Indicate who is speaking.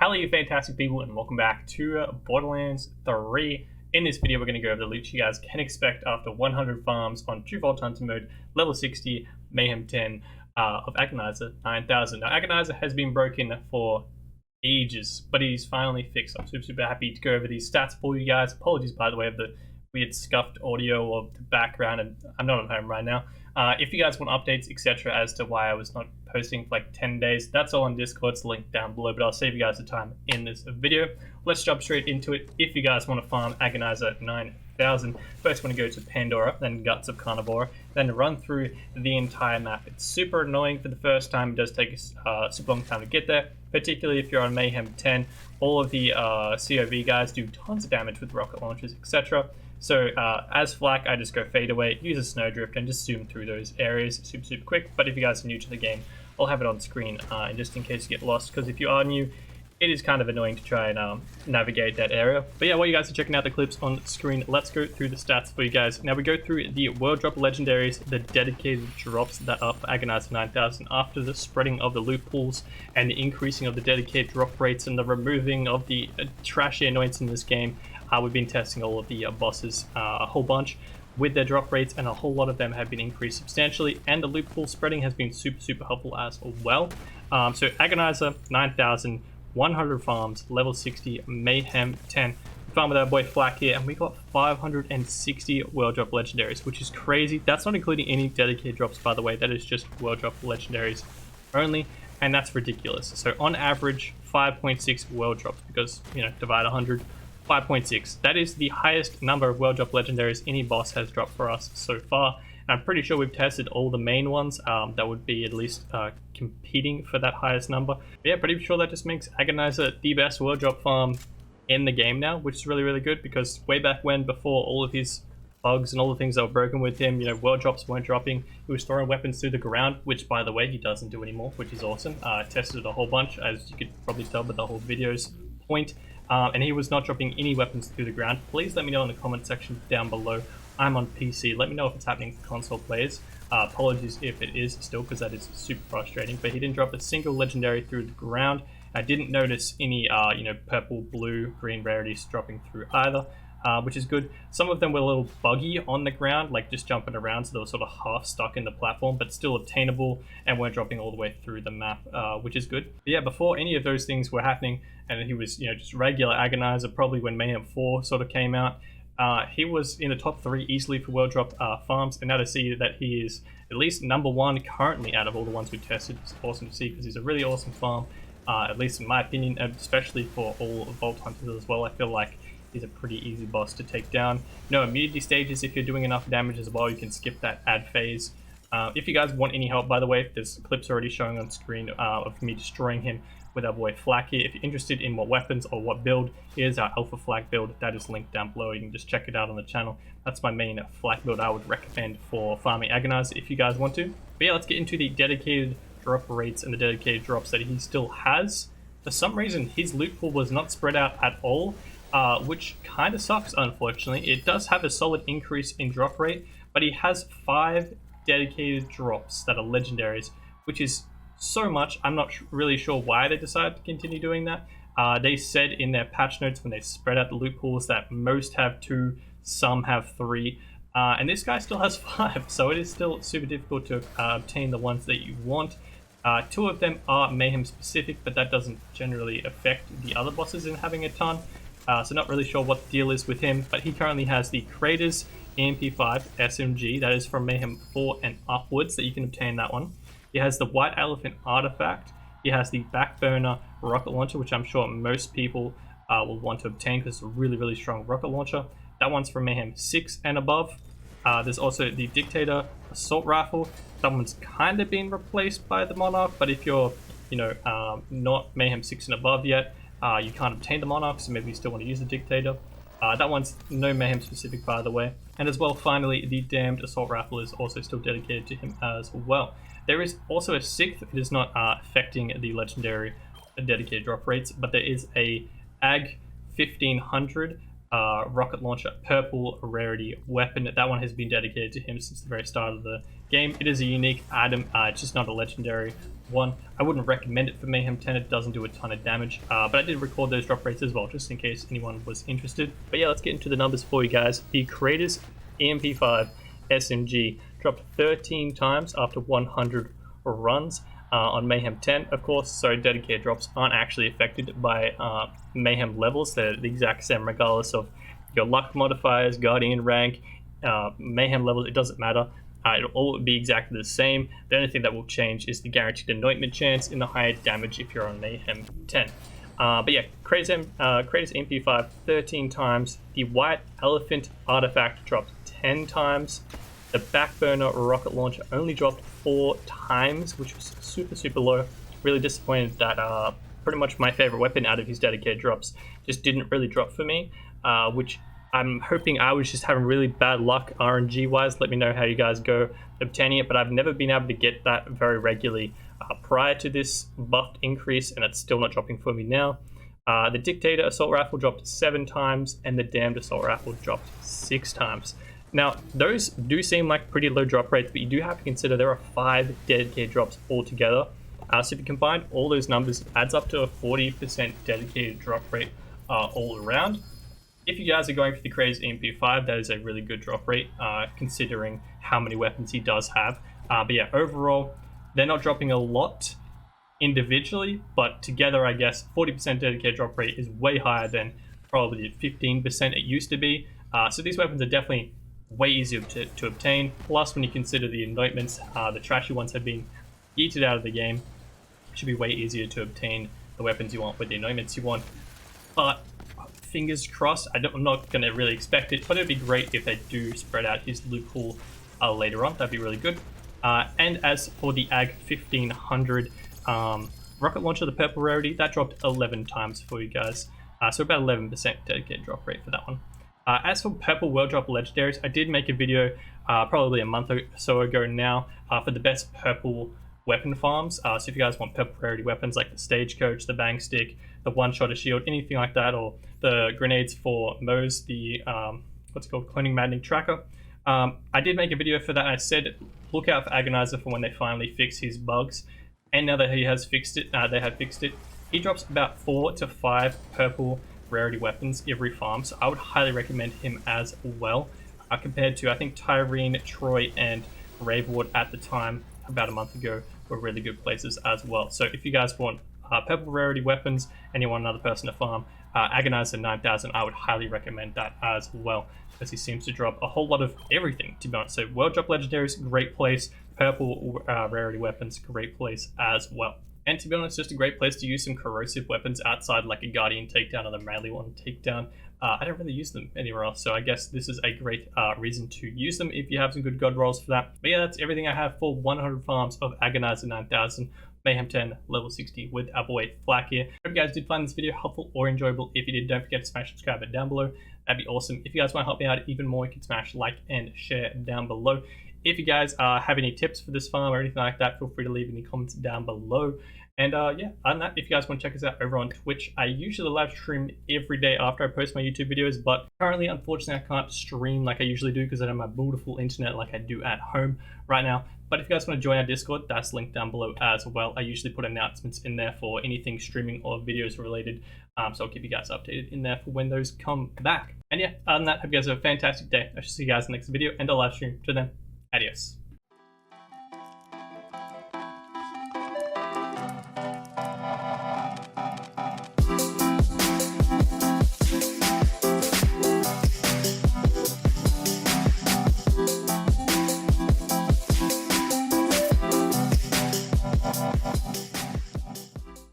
Speaker 1: Hello you fantastic people and welcome back to Borderlands 3. In this video we're going to go over the loot you guys can expect after 100 farms on True Vault Hunter mode, level 60, Mayhem 10 of Agonizer 9000. Now Agonizer has been broken for ages, but he's finally fixed. I'm super happy to go over these stats for you guys. Apologies by the way of the weird scuffed audio of the background, and I'm not at home right now. If you guys want updates, etc., as to why I was not posting for like 10 days, that's all on Discord. It's linked down below, but I'll save you guys the time in this video. Let's jump straight into it. If you guys want to farm Agonizer 9000, first want to go to Pandora, then Guts of Carnivore, then run through the entire map. It's super annoying for the first time. It does take a super long time to get there, particularly if you're on Mayhem 10. All of the COV guys do tons of damage with rocket launchers, etc. So as flak, I just go fade away, use a snowdrift, and just zoom through those areas super quick. But if you guys are new to the game, I'll have it on screen and just in case you get lost, because if you are new, it is kind of annoying to try and navigate that area. But yeah, while you guys are checking out the clips on screen, let's go through the stats for you guys. Now we go through the world drop legendaries, the dedicated drops that are for Agonizer 9000 after the spreading of the loot pools and the increasing of the dedicated drop rates and the removing of the trashy annoyance in this game. We've been testing all of the bosses a whole bunch with their drop rates, and a whole lot of them have been increased substantially, and the loot pool spreading has been super helpful as well. So Agonizer 9000, 100 farms, level 60, Mayhem 10. We farmed with our boy Flak here, and we got 560 world drop legendaries, which is crazy. That's not including any dedicated drops, by the way. That is just world drop legendaries only, and that's ridiculous. So on average, 5.6 world drops, because, you know, divide 100. 5.6. That is the highest number of world drop legendaries any boss has dropped for us so far. And I'm pretty sure we've tested all the main ones that would be at least competing for that highest number. But yeah, pretty sure that just makes Agonizer the best world drop farm in the game now, which is really good, because way back when, before all of his bugs and all the things that were broken with him, you know, world drops weren't dropping. He was throwing weapons through the ground, which by the way he doesn't do anymore, which is awesome. Tested it a whole bunch, as you could probably tell by the whole video's point. And he was not dropping any weapons through the ground. Please let me know in the comment section down below. I'm on PC. Let me know if it's happening for console players. Apologies if it is still, because that is super frustrating. But he didn't drop a single legendary through the ground. I didn't notice any, purple, blue, green rarities dropping through either, which is good. Some of them were a little buggy on the ground, like just jumping around, so they were sort of half stuck in the platform, but still obtainable and weren't dropping all the way through the map, which is good. But yeah, before any of those things were happening, and he was, just regular Agonizer, probably when Mayhem 4 sort of came out, he was in the top 3 easily for world drop farms, and now to see that he is at least number 1 currently out of all the ones we tested is awesome to see, because he's a really awesome farm, at least in my opinion, and especially for all Vault Hunters as well. I feel like he's a pretty easy boss to take down. No immunity stages if you're doing enough damage as well. You can skip that ad phase. If you guys want any help, by the way, there's clips already showing on screen of me destroying him with our boy Flak here. If you're interested in what weapons or what build is our Alpha Flak build, that is linked down below. You can just check it out on the channel. That's my main Flak build I would recommend for farming Agonizer if you guys want to. But yeah, let's get into the dedicated drop rates and the dedicated drops that he still has. For some reason, his loot pool was not spread out at all, which kind of sucks, unfortunately. It does have a solid increase in drop rate, but he has 5 dedicated drops that are legendaries, which is so much. I'm not really sure why they decided to continue doing that. They said in their patch notes when they spread out the loot pools that most have 2, some have 3, and this guy still has 5, so it is still super difficult to obtain the ones that you want. 2 of them are Mayhem specific, but that doesn't generally affect the other bosses in having a ton. So not really sure what the deal is with him, but he currently has the Craters EMP5 SMG, that is from Mayhem 4 and upwards, that you can obtain that one. He has the White Elephant Artifact. He has the Backburner Rocket Launcher, which I'm sure most people will want to obtain because it's a really strong rocket launcher. That one's from Mayhem 6 and above. There's also the Dictator Assault Rifle. That one's kind of been replaced by the Monarch, but if you're, not Mayhem 6 and above yet, you can't obtain the Monarch, so maybe you still want to use the Dictator. That one's no Mayhem specific, by the way. And as well, finally, the Damned Assault Rifle is also still dedicated to him as well. There is also a 6th. It is not affecting the legendary dedicated drop rates, but there is a AG 1500 rocket launcher purple rarity weapon. That one has been dedicated to him since the very start of the game. It is a unique item. It's just not a legendary 1. I wouldn't recommend it for Mayhem 10, it doesn't do a ton of damage, but I did record those drop rates as well, just in case anyone was interested. But yeah, let's get into the numbers for you guys. The Creator's EMP5 SMG dropped 13 times after 100 runs on Mayhem 10, of course, so dedicated drops aren't actually affected by Mayhem levels. They're the exact same regardless of your luck modifiers, Guardian rank, Mayhem levels, it doesn't matter. It'll all be exactly the same. The only thing that will change is the guaranteed anointment chance and the higher damage if you're on Mayhem 10. But yeah, Kratos MP5 13 times. The White Elephant artifact dropped 10 times. The Backburner rocket launcher only dropped 4 times, which was super low. Really disappointed that pretty much my favorite weapon out of his dedicated drops just didn't really drop for me, which I'm hoping I was just having really bad luck RNG wise. Let me know how you guys go obtaining it, but I've never been able to get that very regularly prior to this buffed increase, and it's still not dropping for me now. The Dictator assault rifle dropped 7 times, and the Damned assault rifle dropped 6 times. Now, those do seem like pretty low drop rates, but you do have to consider there are 5 dedicated drops altogether. So if you combine all those numbers, it adds up to a 40% dedicated drop rate all around. If you guys are going for the Creator's EMP5, that is a really good drop rate, considering how many weapons he does have. But yeah, overall, they're not dropping a lot individually, but together, I guess, 40% dedicated drop rate is way higher than probably the 15% it used to be. So these weapons are definitely way easier to obtain. Plus, when you consider the anointments, the trashy ones have been yeeted out of the game. It should be way easier to obtain the weapons you want with the anointments you want. But fingers crossed, I'm not going to really expect it, but it'd be great if they do spread out his loot pool later on. That'd be really good. And as for the AG 1500 rocket launcher, the purple rarity, that dropped 11 times for you guys. So about 11% dedicated drop rate for that one. As for purple world drop legendaries, I did make a video probably a month or so ago now for the best purple weapon farms. So if you guys want purple rarity weapons like the Stagecoach, the Bang Stick, the one-shotter shield, anything like that, or the grenades for Moe's, the what's it called, cloning maddening tracker. I did make a video for that. I said look out for Agonizer for when they finally fix his bugs, and now that he has fixed it, they have fixed it. He drops about 4 to 5 purple rarity weapons every farm, so I would highly recommend him as well. Compared to, I think, Tyrene, Troy, and Raveward at the time about a month ago were really good places as well. So if you guys want purple rarity weapons and you want another person to farm, Agonizer 9000, I would highly recommend that as well, because he seems to drop a whole lot of everything, to be honest. So world drop legendaries, great place. Purple rarity weapons, great place as well. And to be honest, just a great place to use some corrosive weapons outside, like a Guardian takedown or the Manly one takedown. I don't really use them anywhere else, so I guess this is a great reason to use them if you have some good god rolls for that. But yeah, that's everything I have for 100 farms of Agonizer 9000, Mayhem 10, level 60 with Appleweight Flak here. Hope you guys did find this video helpful or enjoyable. If you did, don't forget to smash subscribe button down below. That'd be awesome. If you guys want to help me out even more, you can smash like and share down below. If you guys have any tips for this farm or anything like that, feel free to leave any comments down below. And yeah, other than that, if you guys want to check us out over on Twitch, I usually live stream every day after I post my YouTube videos, but currently, unfortunately, I can't stream like I usually do because I don't have my beautiful internet like I do at home right now. But if you guys want to join our Discord, that's linked down below as well. I usually put announcements in there for anything streaming or videos related, so I'll keep you guys updated in there for when those come back. And yeah, other than that, hope you guys have a fantastic day. I shall see you guys in the next video and a live stream. Till then, adios.